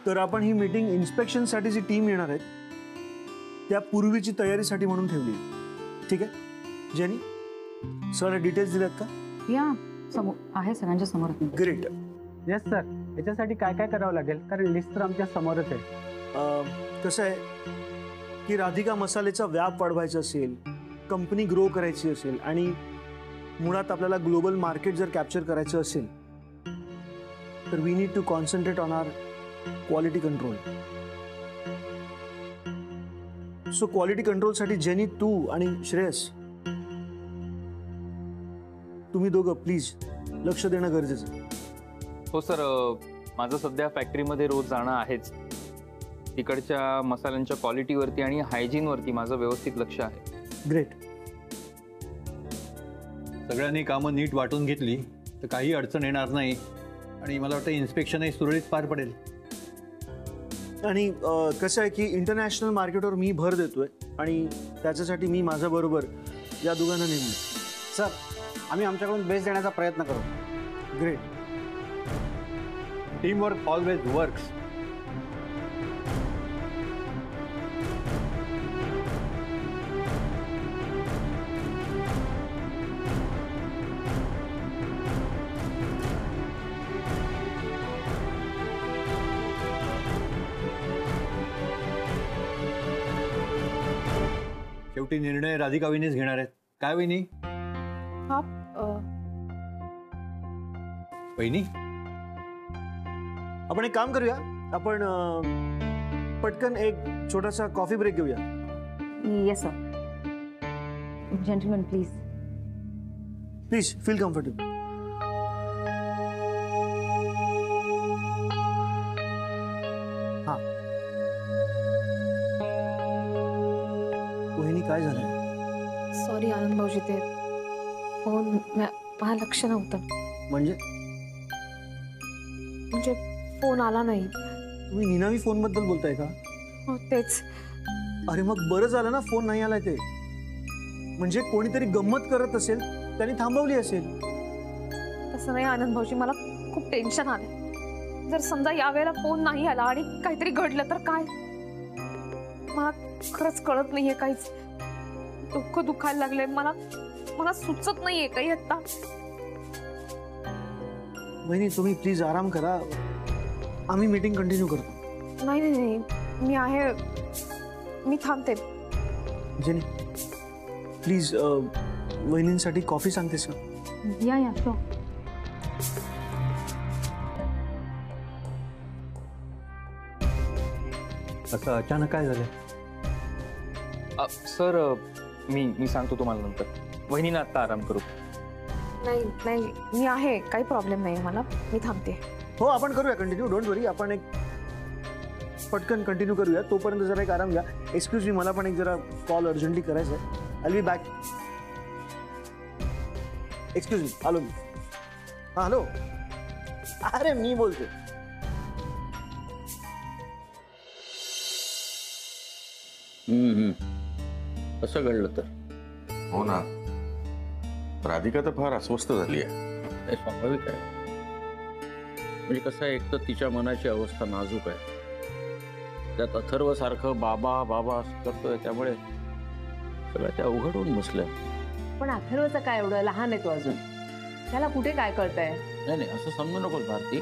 तर आपण ही मीटिंग इन्स्पेक्शनसाठी जी टीम येणार आहे त्या पूर्वीची तयारीसाठी म्हणून ठेवली. ठीक आहे जेनी, सर डिटेल्स दिल्यात का? या समोर आहे, सगळ्यांच्या समोर. ग्रेट. Yes sir. याच्यासाठी काय काय करावं लागेल? कारण लिस्ट तर आमच्या समोरच आहे. कसं आहे की राधिका मसालेचा व्याप वाढवायचा असेल, कंपनी ग्रो करायची असेल आणि मुळात आपल्याला ग्लोबल मार्केट जर कॅप्चर करायचं असेल तर we need to concentrate on our quality control. So quality कंट्रोलसाठी जेनी, तू आणि श्रेयस, तुम्ही दोघं प्लीज लक्ष देणं गरजेचं आहे. हो सर, माझं सध्या फॅक्टरीमध्ये रोज जाणं आहेच. तिकडच्या मसाल्यांच्या क्वालिटीवरती आणि हायजीनवरती माझं व्यवस्थित लक्ष आहे. ग्रेट. सगळ्यांनी कामं नीट वाटून घेतली तर काही अडचण येणार नाही आणि मला वाटतं इन्स्पेक्शनही सुरळीत पार पडेल. आणि कसं आहे की इंटरनॅशनल मार्केटवर मी भर देतोय आणि त्याच्यासाठी मी माझ्या बरोबर या दोघांना नेमलं. सर, आम्ही आमच्याकडून बेस्ट देण्याचा प्रयत्न करू. Great. Team work always works. शेवटी निर्णय राधिका वहिनीच घेणार आहेत. काय वहिनी? हा वहिनी, आपण एक काम करूया, आपण पटकन एक छोटासा कॉफी ब्रेक घेऊया. Yes sir. Gentleman please. Please feel comfortable. हा वहिनी, काय झालं? सॉरी आनंद भाऊजी, ते फोन मला लक्ष नव्हतं. म्हणजे फोन आला नाही. तुम्ही निनावी फोन बद्दल बोलताय का? हो तेच. अरे मग बरं झालं ना फोन नाही आलाय ते. म्हणजे कोणीतरी गंमत करत असेल, त्यांनी थांबवली असेल. तसं नाही आनंद भाऊजी, मला खूप टेन्शन आलंय. जर समजा यावेळेला फोन नाही आला आणि काहीतरी घडलं तर काय? मला खरंच कळत नाहीये काहीच. दुःख दुखायला लागलंय मला. मला सुचत नाहीये काही आता. वहिनी तुम्ही प्लीज आराम करा, आम्ही मीटिंग कंटिन्यू करतो. नाही नाही नाही, मी आहे, मी थांबते. जेनी प्लीज वहिनींसाठी कॉफी सांगतेस का? या या शो. असं अचानक काय झालं? सर, मी सांगतो तुम्हाला नंतर. वहिनींना आत्ता आराम करू. नाही नाही, मी आहे, काही प्रॉब्लेम नाही मला. मी थांबते. हो आपण करूया कंटिन्यू, डोंट वरी. आपण एक पटकन कंटिन्यू करूया. तोपर्यंत जरा एक आराम घ्या. एक्सक्यूज मी, मला पण एक जरा कॉल अर्जंटली करायचा आहे. I will be back. Excuse me, आलो मी. हां हॅलो. अरे मी बोलते. कसं घडलं तर? हो ना, राधिका तर फार अस्वस्थ झाली आहे. हे स्वाभाविक आहे. म्हणजे कसं आहे, एक तर तिच्या मनाची अवस्था नाजूक आहे, त्यात अथर्व सारखं बाबा बाबा करतोय, त्यामुळे सगळं ते अवघड होऊन बसलंय. पण अथर्वचं काय, एवढं लहान आहे तो अजून, त्याला कुठे काय कळतंय? नाही नाही, असं समजू नकोस भारती.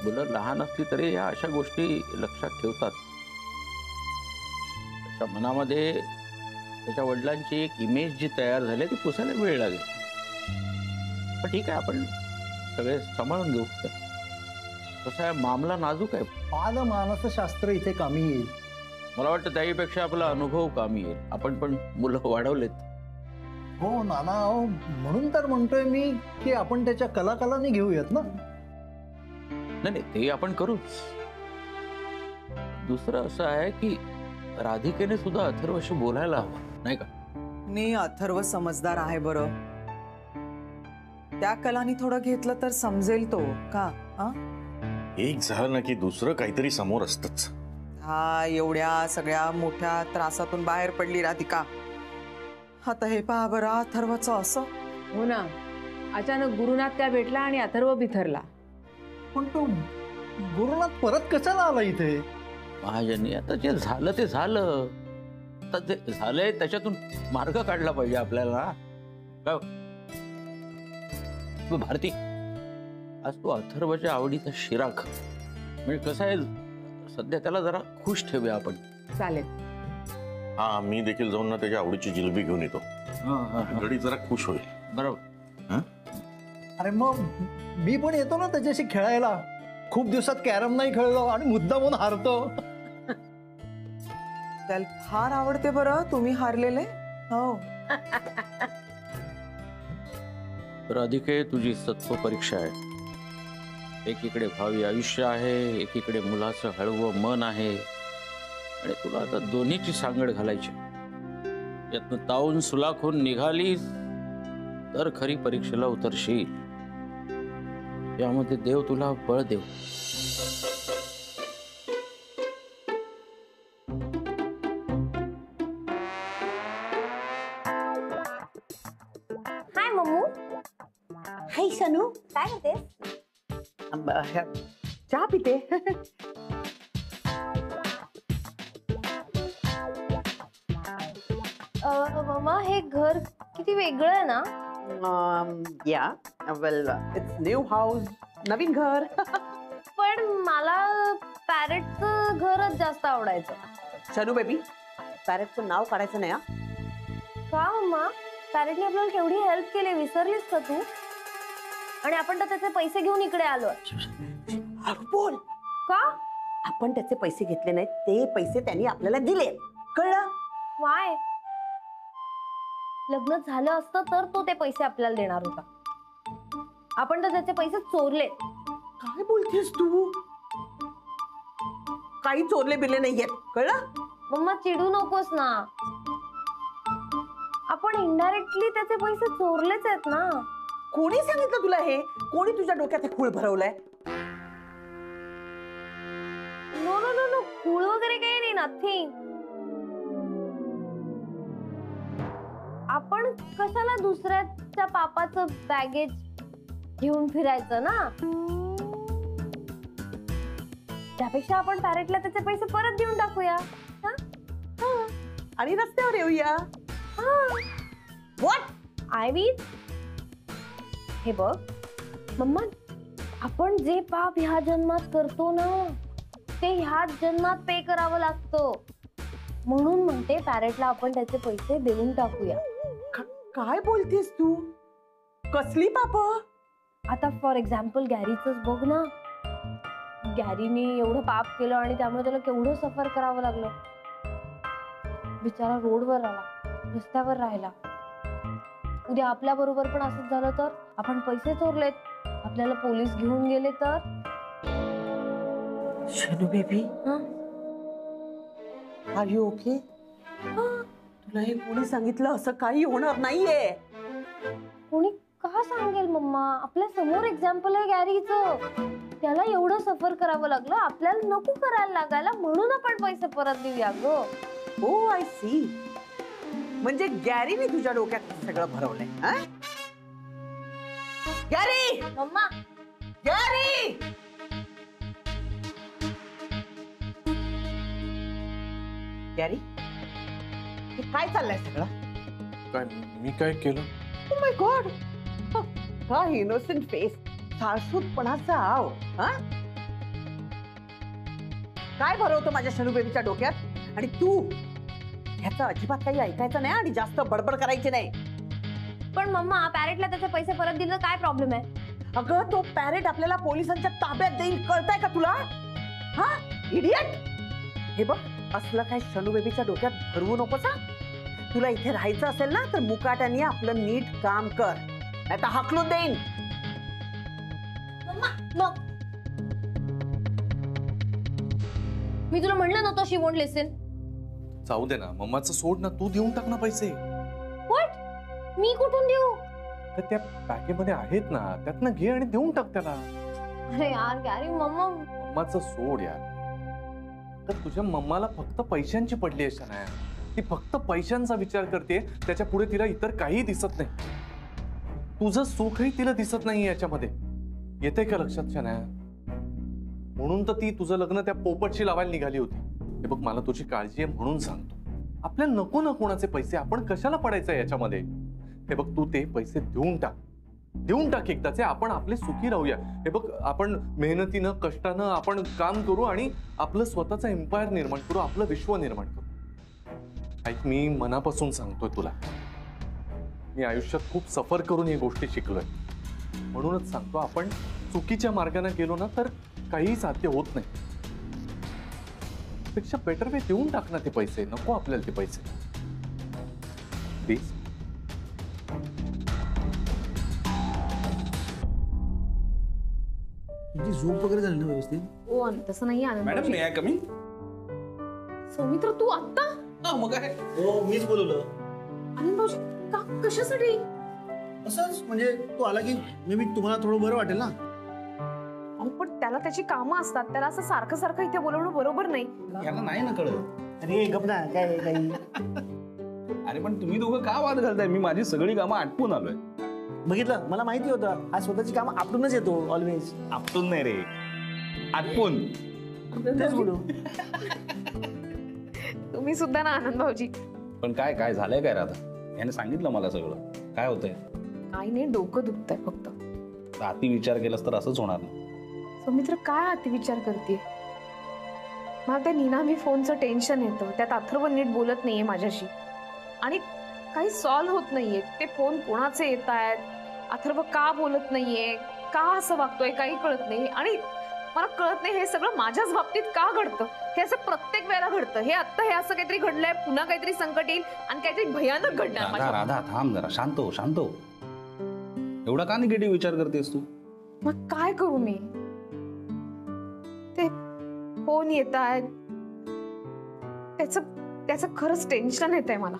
मुलं लहान असली तरी या अशा गोष्टी लक्षात ठेवतात. त्याच्या मनामध्ये त्याच्या वडिलांची एक इमेज जी तयार झाली ती पुसायला वेळ लागेल. पण ठीक आहे, आपण सगळे सांभाळून घेऊ. कसं आहे, मामला नाजूक आहे. मानसशास्त्र इथे कामी येईल. मला वाटतं त्याहीपेक्षा आपला अनुभव कामी येईल. आपण पण मुलं वाढवलेत. हो नाना, म्हणून तर म्हणतोय मी की आपण त्याच्या कलाकालाने घेऊयात ना. नाही नाही, ते आपण करूच. दुसरं असं आहे की राधिकेने सुद्धा अथर्वशी बोलायला हवं, नाही का? मी अथर्व समजदार आहे बरं. त्या कलानी थोडं घेतलं तर समजेल तो का? एक झालं ना की दुसरं काहीतरी समोर असतच. हा, एवढ्या सगळ्या मोठ्या त्रासातून बाहेर पडली राधिका. आता हे पहा बरं, अथर्वचं असं. हो ना, अचानक गुरुनाथ त्या भेटला आणि अथर्व बिथरला. पण तो गुरुनाथ परत कशाला आला इथे? महाजनी आता जे झालं ते झालं, आता ते झालंय त्याच्यातून मार्ग काढला पाहिजे आपल्याला. काय भारती, आज तू अथर्वच्या आवडीचा शिरा खा. म्हणजे कसं आहे, सध्या त्याला जरा खुश ठेवूया आपण. चालेल. हा, मी देखील जाऊन ना त्याच्या आवडीची जिलेबी घेऊन येतो. गडी जरा खुश होईल. बरोबर. अरे मग मी पण येतो ना त्याच्याशी खेळायला. खूप दिवसात कॅरम नाही खेळलो आणि मुद्दा म्हणून हारतो. त्याला फार आवडते बरं तुम्ही हारलेले. हो. राधिके, तुझी सत्व परीक्षा आहे. एकीकडे भावी आयुष्य आहे, एकीकडे मुलाचं हळवं मन आहे, आणि तुला आता दोन्हीची सांगड घालायची. यातनं तावून सुलाखून निघालीस तर खरी परीक्षेला उतरशील. यामध्ये देव तुला बळ देव. हाय मम्मू. हाय सनू, काय करतेस? चहा पिते. मम्मा, हे घर किती वेगळं आहे ना. या वेल, इट्स न्यू हाऊस, नवीन घर. पण मला पॅरेटचं घरच जास्त आवडायचं. शनू बेबी, पॅरेटचं नाव काढायचं नाही. का मम्मा? पॅरेटने आपल्याला केवढी हेल्प केली, विसरलीस का तू? आणि आपण तर त्याचे पैसे घेऊन इकडे आलो. बोल. का? आपण त्याचे पैसे घेतले नाहीत, ते पैसे त्यांनी आपल्याला दिले. कळलं? वाय? लग्न झालं असतं तर तो ते पैसे आपल्याला देणार होता. आपण तर त्याचे पैसे चोरले. काय बोलतेस तू? काही चोरले बिरले नाहीयेत. कळलं? मम्मा, चिडू नकोस ना. आपण इनडायरेक्टली त्याचे पैसे चोरलेच आहेत ना. कोणी सांगितलं तुला हे? कोणी तुझ्या डोक्यात हे खूळ भरवलंय? नो नो नो नो, खूळ वगैरे काही नाही, नथिंग. आपण कशाला दुसऱ्याच्या पापाचं बॅगेज घेऊन फिरायचं ना. त्यापेक्षा आपण पॅरेटला त्याचे पैसे परत देऊन टाकूया आणि रस्त्यावर येऊया. व्हॉट आय मीन, हे बघ मम्मा, आपण जे पाप ह्या जन्मात करतो ना ते ह्याच जन्मात पे करावं लागतं. म्हणून म्हणते पॅरेटला आपण त्याचे पैसे देऊन टाकूया. काय बोलतेस तू? कसली पाप? आता फॉर एक्झाम्पल गॅरीचंच बघ ना. गॅरीने एवढं पाप केलं आणि त्यामुळे त्याला केवढं सफर करावं लागलं. बिचारा रोडवर आला, रस्त्यावर राहिला. उद्या आपल्या बरोबर पण असंच झालं तर? आपण पैसे चोरलेत, आपल्याला पोलीस घेऊन गेले तर? Shanu baby, R you okay? तुला हे कोणी सांगितलं? असं काही होणार नाहीये. कोणी का सांगेल मम्मा? आपल्या समोर एक्झाम्पल आहे गॅरीचं. त्याला एवढं सफर करावं लागलं, आपल्याला नको करायला लागायला, म्हणून आपण पैसे परत देऊया ग. ओ आय सी. म्हणजे गॅरीने तुझ्या डोक्यात सगळं भरवलंय. गॅरी, मम्मा, गॅरी, गॅरी, हे काय चाललंय सगळं? काय मी काय केलं? ओ माय गॉड, काय इनोसेंट फेस, साळसूतपणाचा आव. काय भरवतो माझ्या शनू बेबीच्या डोक्यात? आणि तू ह्याचं अजिबात काही ऐकायचं नाही आणि जास्त बडबड करायची नाही. पण मम्मा, पॅरेटला त्याचे पैसे परत दिलं काय प्रॉब्लेम आहे? अगं, तो पॅरेट आपल्याला पोलिसांच्या ताब्यात देईल, कळतंय का तुला? हा इडियट. हे बघ, असलं काय शनू बेबीच्या डोक्यात भरवू नकोस. तुला इथे राहायचं असेल ना तर मुकाट्याने आपलं नीट काम कर, नाहीतर हाकलून देईन. मी तुला म्हणलं नव्हतं शी वोंट लिसन. जाऊ दे ना, मम्माचं सोड ना, तू देऊन टाक ना पैसे. व्हॉट? मी कुठून देऊ? तर त्या बॅगेमध्ये आहेत ना, त्यातनं घे आणि देऊन टाक त्याला. अरे यार गॅरी, मम्मा. मम्माचं सोड यार. तर तुझ्या मम्माला फक्त पैशांची पडली आहे शनाया. ती फक्त पैशांचा विचार करते, त्याच्या पुढे तिला इतर काही दिसत नाही. तुझं सुखही तिला दिसत नाही याच्यामध्ये. येते का लक्षात शनाया? म्हणून तर ती तुझं लग्न त्या पोपटशी लावायला निघाली होती. हे बघ, मला तुझी काळजी आहे म्हणून सांगतो. आपल्याला नको ना कोणाचे पैसे, आपण कशाला पडायचं याच्यामध्ये. हे बघ, तू ते पैसे देऊन टाक एकदाचे. आपण आपले सुखी राहूया. हे बघ, आपण मेहनतीनं कष्टानं आपण काम करू आणि आपलं स्वतःचं एम्पायर निर्माण करू, आपलं विश्व निर्माण करू. ऐक, मी मनापासून सांगतोय तुला, मी आयुष्यात खूप सफर करून ही गोष्टी शिकलोय. म्हणूनच सांगतो, आपण चुकीच्या मार्गाने गेलो ना तर काही साध्य होत नाही. पेक्षा बेटर वे देऊन टाक ना ते पैसे. नको आपल्याला ते पैसे प्लीज. तुमची झोप वगैरे झाली ना व्यवस्थित? ओ तसं नाही आनंद मॅडम भाऊजी. मी आहे कमी. सौमित्र तू आत्ता? मग काय, हो मीच बोलवलं. आनंद भाऊजी का, कशासाठी? असंच म्हणजे तू आला की मी तुम्हाला थोडं बरं वाटेल ना. अहो, पण त्याला त्याची कामं असतात. त्याला असं सारखं सारखं इथे बोलवणं बरोबर नाही. याला नाही ना कळत. अरे गप ना, काय काही. अरे पण तुम्ही दोघं का वाद घालताय? मी माझी सगळी कामं आटपून आलोय. बघितलं, मला माहिती होतं आज स्वतःची कामं आपणच येतो ऑलवेज. आपटून नाही रे, आटपून. तेच बोलू. तुम्ही सुद्धा ना आनंद भाऊजी. पण काय काय झालंय काय राधा? याने सांगितलं मला सगळं. काय होतंय? काही नाही, डोकं दुखतंय फक्त. अति विचार केलास तर असंच होणार ना. सौमित्र काय अतिविचार करते? मला त्या नीनामी फोनचं टेन्शन येतं. त्यात अथर्व नीट बोलत नाहीये माझ्याशी आणि काही सॉल्व्ह होत नाहीये. ते फोन कोणाचे येत आहेत, अथर्व का बोलत नाहीये, का असं वागतोय, काही कळत नाही. आणि मला कळत नाही हे सगळं माझ्याच बाबतीत का घडतं. हे असं प्रत्येक वेळेला घडतं. हे आता हे असं काहीतरी घडलंय, पुन्हा काहीतरी संकट येईल आणि काहीतरी भयानक घडणार राधा माझ्या. राधा थांब जरा, शांत हो शांत हो. एवढा का निगेटिव्ह विचार करतेस तू? मग काय करू मी? ते फोन येत आहेत, त्याचं खरंच टेन्शन येतंय मला.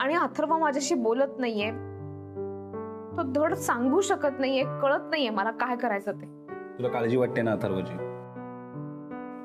आणि अथर्व माझ्याशी बोलत नाहीये, तो धड सांगू शकत नाहीये, कळत नाहीये मला काय करायचं ते. तुला काळजी वाटते ना अथर्वची?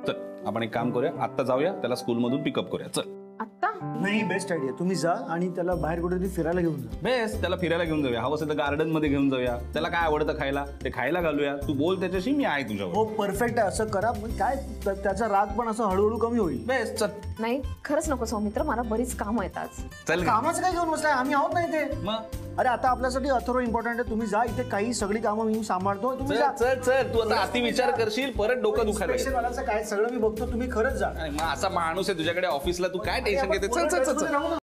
चल आपण एक काम करूया, आता जाऊया, त्याला स्कूलमधून पिकअप करूया. चल. आत्ता? नाही, बेस्ट आयडिया. तुम्ही जा आणि त्याला बाहेर कुठेतरी फिरायला घेऊन जा. बेस, त्याला फिरायला घेऊन जाऊया. हवं असेल तर गार्डन मध्ये घेऊन जाऊया. त्याला काय आवडतं खायला ते खायला घालूया. तू बोल त्याच्याशी, मी आहे तुझ्यावर. हो परफेक्ट आहे. असं करा. काय त्याचा राग पण असं हळूहळू कमी होईल. बेस, चल. नाही खरंच नको सौमित्र, मला बरीच कामं आहेत आज. चल. कामाचं काय घेऊन बसलाय? आम्ही आहोत नाही ते. मग अरे आता आपल्यासाठी अथर्व इम्पॉर्टंट आहे. तुम्ही जा, इथे काही सगळी कामं मी सांभाळतो. तुम्ही जा. चल चल, तू आता अति विचार करशील, परत डोकं दुखायला लागेल. वाल्याचं काय सगळं मी बघतो. तुम्ही खरंच जा. मग असा माणूस आहे तुझ्याकडे ऑफिसला, तू काय टेन्शन घेते? चल चल चल चल.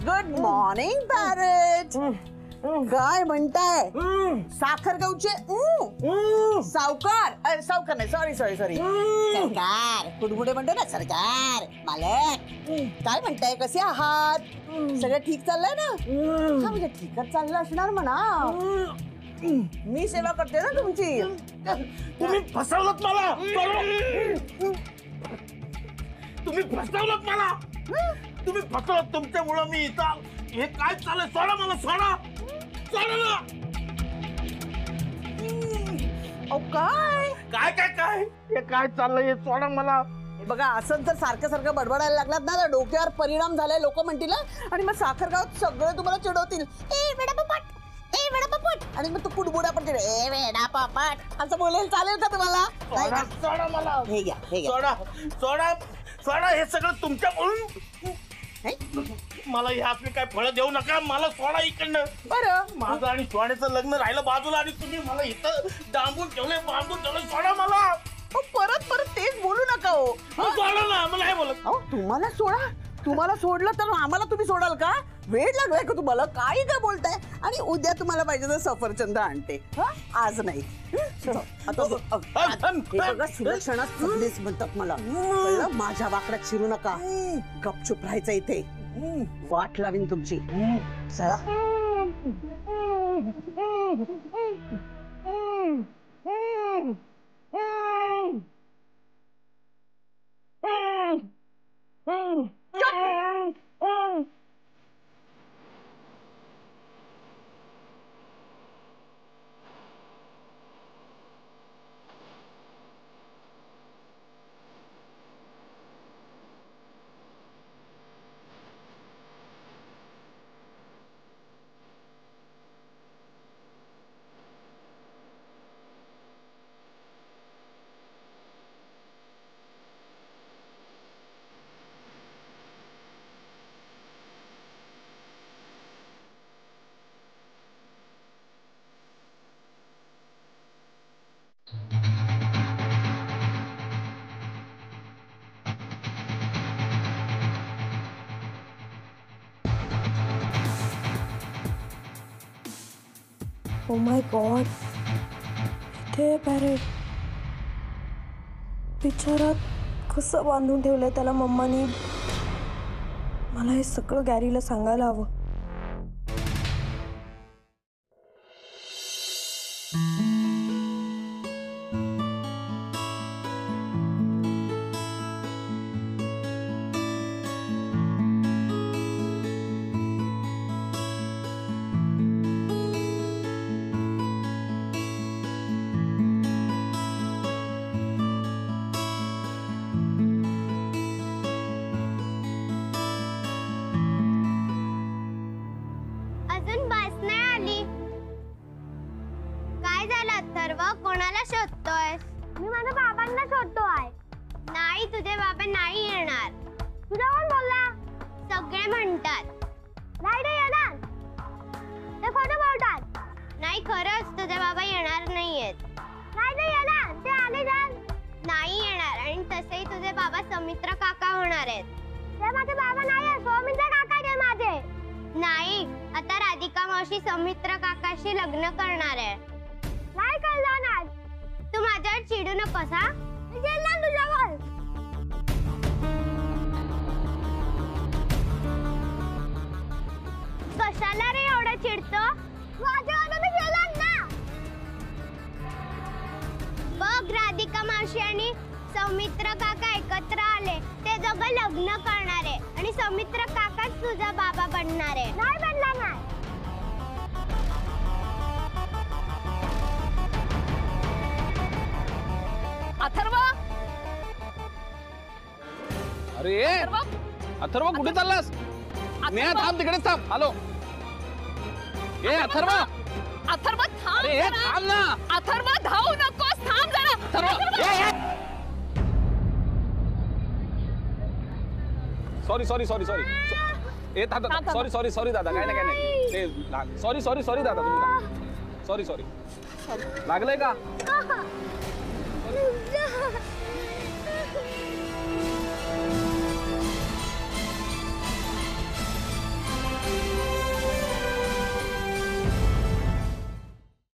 Good morning parrot. काय म्हणताय? साखर गावचे सावकार, सावकार नाही, सॉरी सॉरी सॉरी, सरकार. कुडमुडे म्हणतो ना सरकार, मालक. काय म्हणताय, कसे आहात? सगळं ठीक चाललंय ना? हा म्हणजे ठीकच चाललं असणार म्हणा. मी सेवा करते ना तुमची. तुम्ही फसवलत मला. तुम्ही फसवलत मला. तुम्ही फसवत. तुमच्यामुळं मी इथं. हे काय चाललंय? सोडा मला. सोडा ना. काय काय काय काय हे काय चाललंय? हे सोडा मला. बघा असं जर सारखं सारखं बडबडायला लागलात ना तर डोक्यावर परिणाम झालाय लोक म्हणतील आणि मग साखरगावात सगळे तुम्हाला चिडवतील. ए वेडापापट, ए वेडापापट. आणि मग तू कुडबुडा पण ए वेडापापट असं बोलेल. चालेल का तुम्हाला? सोडा मला. हे घ्या, हे घ्या. सोडा सोडा सोडा. हे सगळं तुमच्याकडून. मला हे असले काय फळं देऊ नका. मला सोडा इकडनं. बरं माझं आणि सोड्याचं लग्न राहिलं बाजूला आणि तुम्ही मला इथं डांबून ठेवलंय, बांधून ठेवलंय. सोडा मला. परत परत तेच बोलू नका हो. सोडा ना. मला हे बोलत. तुम्हाला सोडा. तुम्हाला सोडलं तर आम्हाला तुम्ही सोडाल का? वेळ लागलाय का तुम्हाला? काही काय बोलताय? आणि उद्या तुम्हाला पाहिजे तर सफरचंद आणते. आज नाही. सुलक्षणा सगळेच म्हणतात मला. कळलं? माझ्या वाकड्यात शिरू नका. गपचूप राहायचं इथे. वाट लावीन तुमची. चला. ओ माय गॉड, इथे पॅरेट. बिचारात कसं बांधून ठेवलंय त्याला मम्मानी. मला हे सगळं गॅरीला सांगायला हवं. कोणाला शोधतोय? मी माझ्या बाबांना शोधतोय. नाही, तुझे बाबा नाही येणार. तुझा कोण बोलला? सगळे म्हणतात. नाही रे येणार. ते खोटं बोलतात. नाही, खरंच तुझे बाबा येणार नाहीयेत. नाही रे येणार. ते आले जाण. नाही येणार. आणि तसेही तुझे बाबा सौमित्र काका होणार आहेत. ते माझे बाबा नाही आहेत. सौमित्र काका ते माझे. नाही, आता राधिका मावशी सौमित्र काकाशी लग्न करणार आहे. नाही कळणार. तू माझ्यावर चिडू नकोस. हा, गेला तुझ्यावर. कशाला रे एवढं चिडतो? माझ्यावर मी गेला ना. बघ, राधिका मावशी आणि सौमित्र काका एकत्र आले. ते दोघं लग्न करणार आहे आणि सौमित्र काकाच तुझा बाबा बनणार आहे. नाही बनला नाही. अथर्व, अरे अथर्व कुठे चाललास? नेहा थांब, तिकडेच थांब. हॅलो, ए अथर्व. अथर्व थांब. अरे थांब ना. अथर्व धावू नकोस. थांब जरा. Sorry sorry sorry sorry. ए दादा, सॉरी सॉरी सॉरी दादा. काय नाही. सॉरी सॉरी सॉरी दादा. तुम्ही सॉरी सॉरी. लागलंय का?